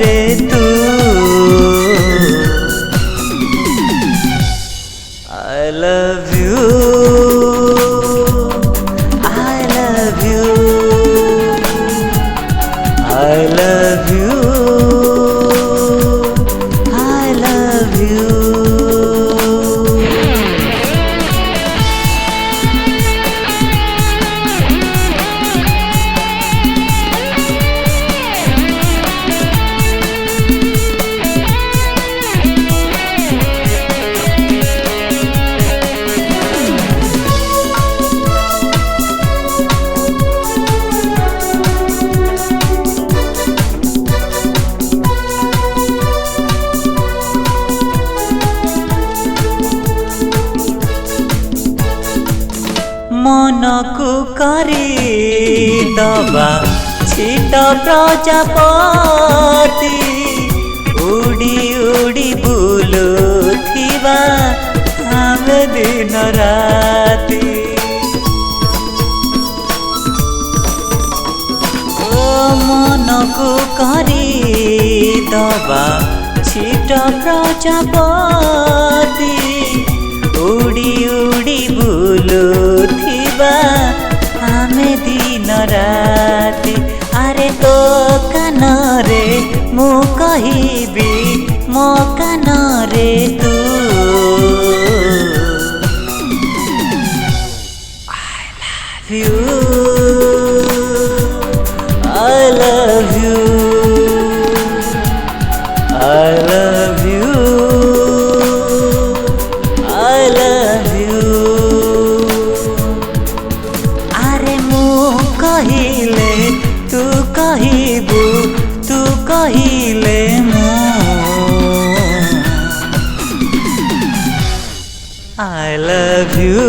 रे तू I love you I love you I love you I love you मन को करी दबा छिट प्रजापति उड़ी उड़ी बुलुथिबा आमे दिन राति ओ मन को करी दबा छिट प्रजापति उड़ी उड़ी बुलुथिबा आमे दिन राति अरे तो कान रे मु कहिबी मो कान रे तू I love you I love you I love you अरे मु कहिले तू कहिबू तू कहिले मु I love you